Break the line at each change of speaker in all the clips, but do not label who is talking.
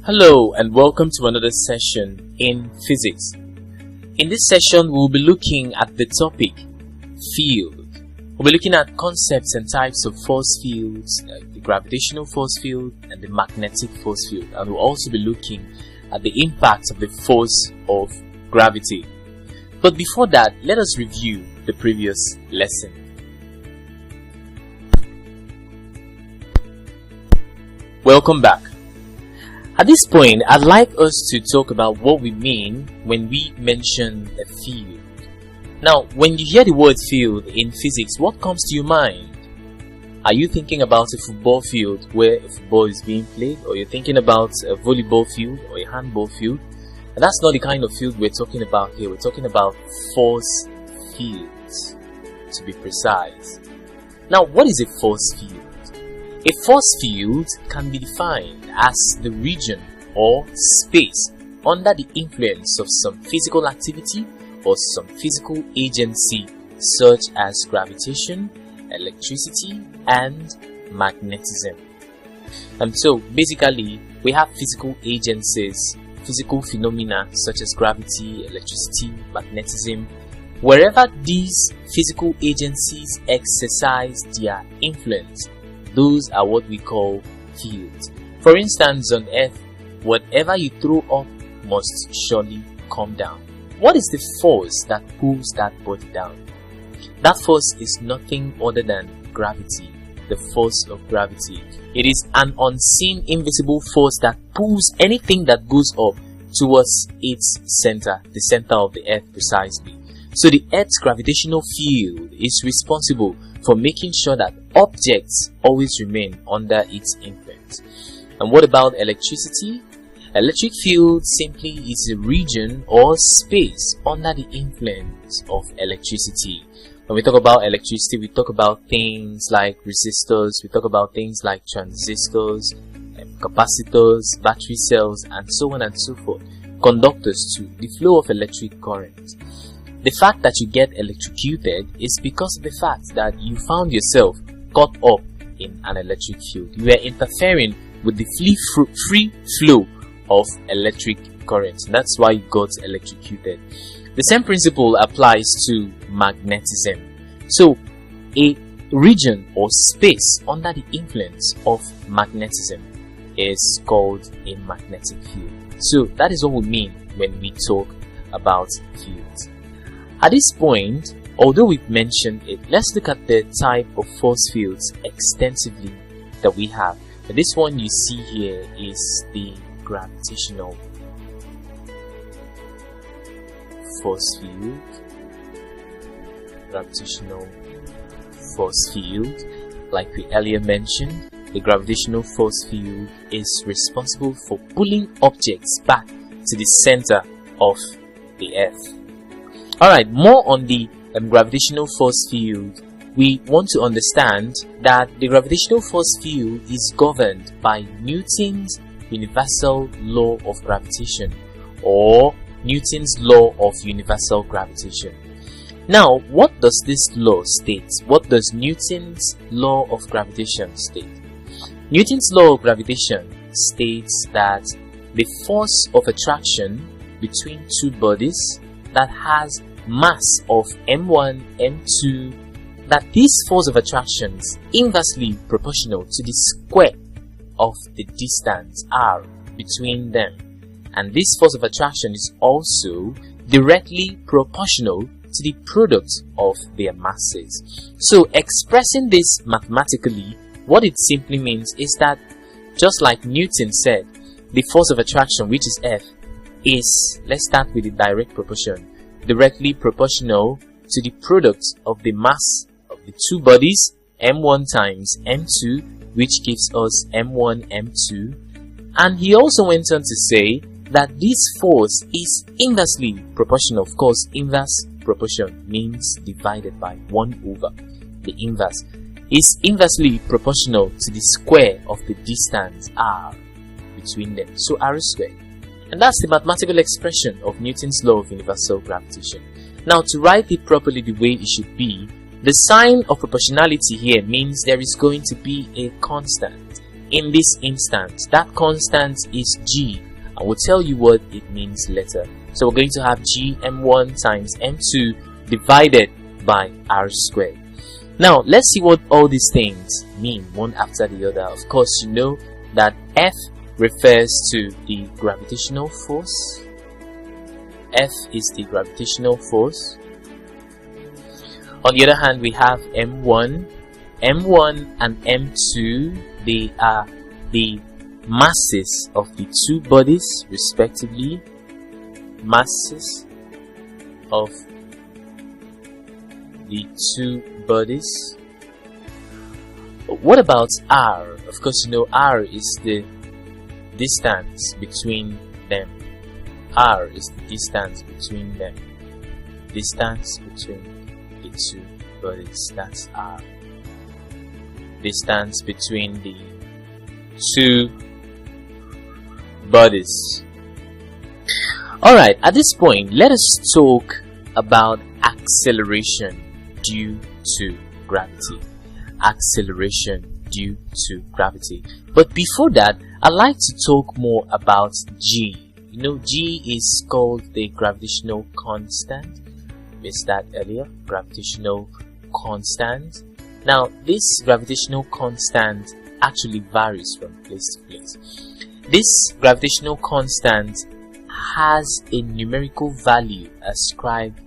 Hello and welcome to another session in physics. In this session, we'll be looking at the topic field. We'll be looking at concepts and types of force fields, like the gravitational force field and the magnetic force field. And we'll also be looking at the impact of the force of gravity. But before that, let us review the previous lesson. Welcome back. At this point, I'd like us to talk about what we mean when we mention a field. Now, when you hear the word field in physics, what comes to your mind? Are you thinking about a football field where a football is being played, or you're thinking about a volleyball field or a handball field? And that's not the kind of field we're talking about here. We're talking about force fields, to be precise. Now, what is a force field? A force field can be defined as the region or space under the influence of some physical activity or some physical agency such as gravitation, electricity, and magnetism. And so basically we have physical agencies, physical phenomena such as gravity, electricity, magnetism. Wherever these physical agencies exercise their influence, those are what we call fields. For instance, on Earth, whatever you throw up must surely come down. What is the force that pulls that body down? That force is nothing other than gravity, the force of gravity. It is an unseen, invisible force that pulls anything that goes up towards its center, the center of the Earth precisely. So the Earth's gravitational field is responsible for making sure that objects always remain under its influence. And what about electricity? Electric field simply is a region or space under the influence of electricity. When we talk about electricity, we talk about things like resistors, we talk about things like transistors, capacitors, battery cells, and so on and so forth. Conductors too, the flow of electric current. The fact that you get electrocuted is because of the fact that you found yourself caught up in an electric field. You were interfering with the free flow of electric current. That's why you got electrocuted. The same principle applies to magnetism. So, a region or space under the influence of magnetism is called a magnetic field. So, that is what we mean when we talk about fields. At this point, although we've mentioned it, let's look at the type of force fields extensively that we have. This one you see here is the gravitational force field. Gravitational force field. Like we earlier mentioned, the gravitational force field is responsible for pulling objects back to the center of the Earth. Alright, more on the gravitational force field. We want to understand that the gravitational force field is governed by Newton's universal law of gravitation, or Newton's law of universal gravitation. Now, what does this law state? What does Newton's law of gravitation state? Newton's law of gravitation states that the force of attraction between two bodies that has mass of m1, m2, that this force of attraction is inversely proportional to the square of the distance r between them. And this force of attraction is also directly proportional to the product of their masses. So expressing this mathematically, what it simply means is that, just like Newton said, the force of attraction, which is F, is, let's start with the direct proportion, directly proportional to the product of the mass of the two bodies, m1 times m2, which gives us m1, m2. And he also went on to say that this force is inversely proportional. Of course, inverse proportion means divided by 1 over. The inverse is inversely proportional to the square of the distance r between them, so r squared. And that's the mathematical expression of Newton's law of universal gravitation. Now, to write it properly the way it should be, the sign of proportionality here means there is going to be a constant in this instance, that constant is g. I will tell you what it means later. So we're going to have g m1 times m2 divided by r squared. Now let's see what all these things mean one after the other. Of course, you know that F refers to the gravitational force. F is the gravitational force. On the other hand, we have M1. M1 and M2, they are the masses of the two bodies respectively. Masses of the two bodies. What about R? Of course, you know R is the distance between them. R is the distance between them. Distance between the two bodies. That's R. Distance between the two bodies. Alright, at this point, let us talk about acceleration due to gravity. Acceleration due to gravity. But before that, I'd like to talk more about G. You know, G is called the gravitational constant. Missed that earlier. Gravitational constant. Now, this gravitational constant actually varies from place to place. This gravitational constant has a numerical value ascribed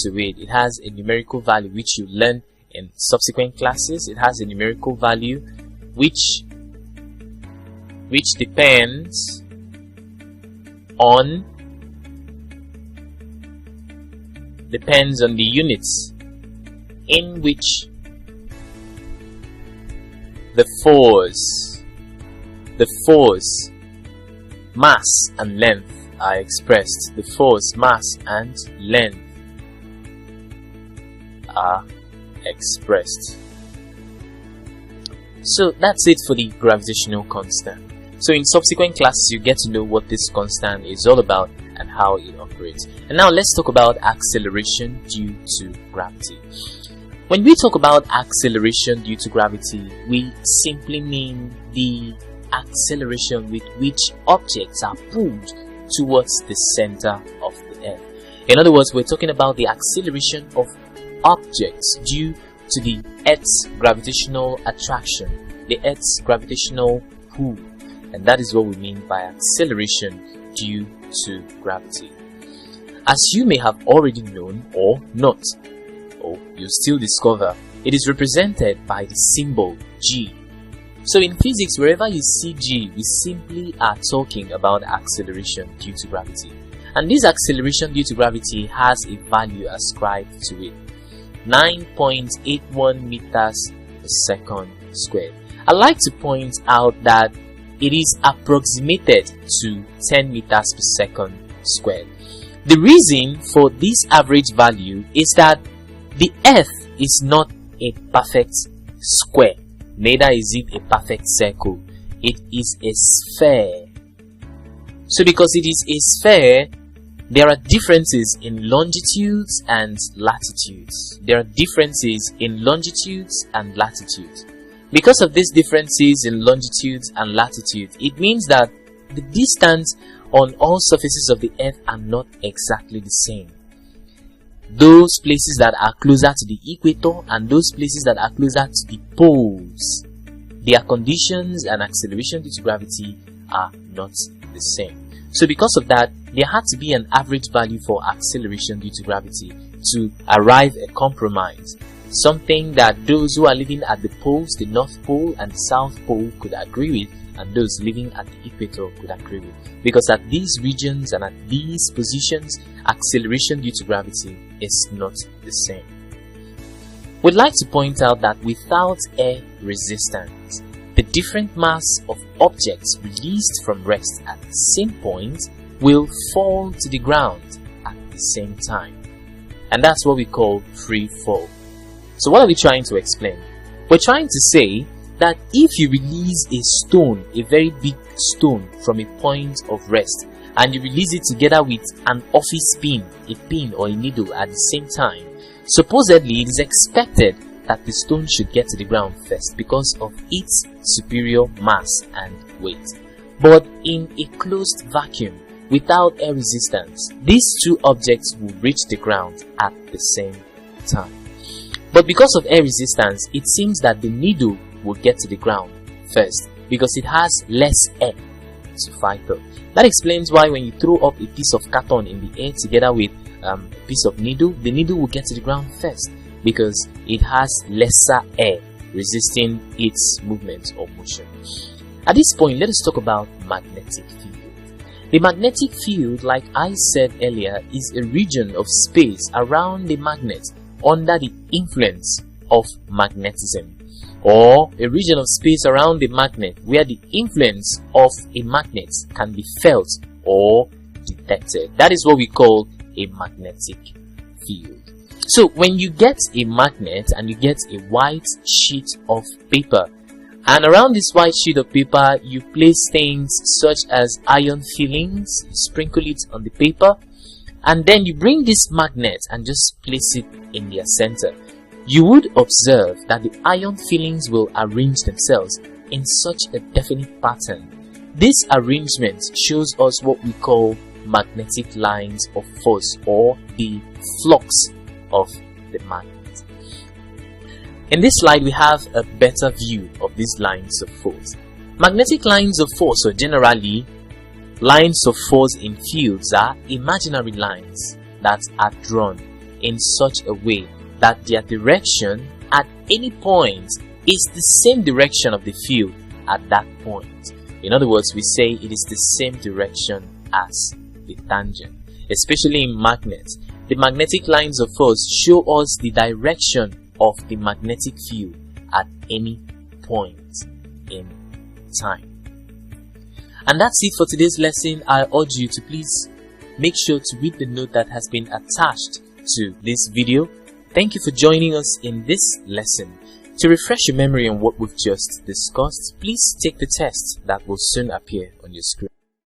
to it. It has a numerical value which you learn in subsequent classes. It has a numerical value which depends on the units in which the force, mass and length are expressed. The force, mass and length are expressed. So that's it for the gravitational constant. So in subsequent classes you get to know what this constant is all about and how it operates. And now let's talk about acceleration due to gravity. When we talk about acceleration due to gravity, we simply mean the acceleration with which objects are pulled towards the center of the earth. In other words, we're talking about the acceleration of objects due to the Earth's gravitational attraction, the Earth's gravitational pull, and that is what we mean by acceleration due to gravity. As you may have already known or not, or you'll still discover, it is represented by the symbol G. So in physics, wherever you see G, we simply are talking about acceleration due to gravity. And this acceleration due to gravity has a value ascribed to it. 9.81 meters per second squared. I'd like to point out that it is approximated to 10 meters per second squared. The reason for this average value is that the Earth is not a perfect square, neither is it a perfect circle. It is a sphere. So because it is a sphere, there are differences in longitudes and latitudes. There are differences in longitudes and latitudes. Because of these differences in longitudes and latitudes, it means that the distance on all surfaces of the Earth are not exactly the same. Those places that are closer to the equator and those places that are closer to the poles, their conditions and acceleration due to gravity are not the same. So because of that, there had to be an average value for acceleration due to gravity to arrive at a compromise. Something that those who are living at the poles, the North Pole and the South Pole, could agree with, and those living at the equator could agree with. Because at these regions and at these positions, acceleration due to gravity is not the same. We'd like to point out that without air resistance, the different mass of objects released from rest at the same point will fall to the ground at the same time. And that's what we call free fall. So what are we trying to explain? We're trying to say that if you release a stone, a very big stone, from a point of rest, and you release it together with an office pin, a pin or a needle at the same time, supposedly it is expected that the stone should get to the ground first because of its superior mass and weight. But in a closed vacuum, without air resistance, these two objects will reach the ground at the same time. But because of air resistance, it seems that the needle will get to the ground first because it has less air to fight up. That explains why when you throw up a piece of carton in the air together with a piece of needle, the needle will get to the ground first because it has lesser air resisting its movement or motion. At this point, let us talk about magnetic field. The magnetic field, like I said earlier, is a region of space around the magnet under the influence of magnetism, or a region of space around the magnet where the influence of a magnet can be felt or detected. That is what we call a magnetic field. So when you get a magnet and you get a white sheet of paper, and around this white sheet of paper you place things such as iron fillings, sprinkle it on the paper, and then you bring this magnet and just place it in their center, you would observe that the iron fillings will arrange themselves in such a definite pattern. This arrangement shows us what we call magnetic lines of force, or the flux of the magnet. In this slide, we have a better view of these lines of force. Magnetic lines of force, or generally lines of force in fields, are imaginary lines that are drawn in such a way that their direction at any point is the same direction of the field at that point. In other words, we say it is the same direction as the tangent. Especially in magnets, the magnetic lines of force show us the direction of the magnetic field at any point in time. And that's it for today's lesson. I urge you to please make sure to read the note that has been attached to this video. Thank you for joining us in this lesson. To refresh your memory on what we've just discussed, please take the test that will soon appear on your screen.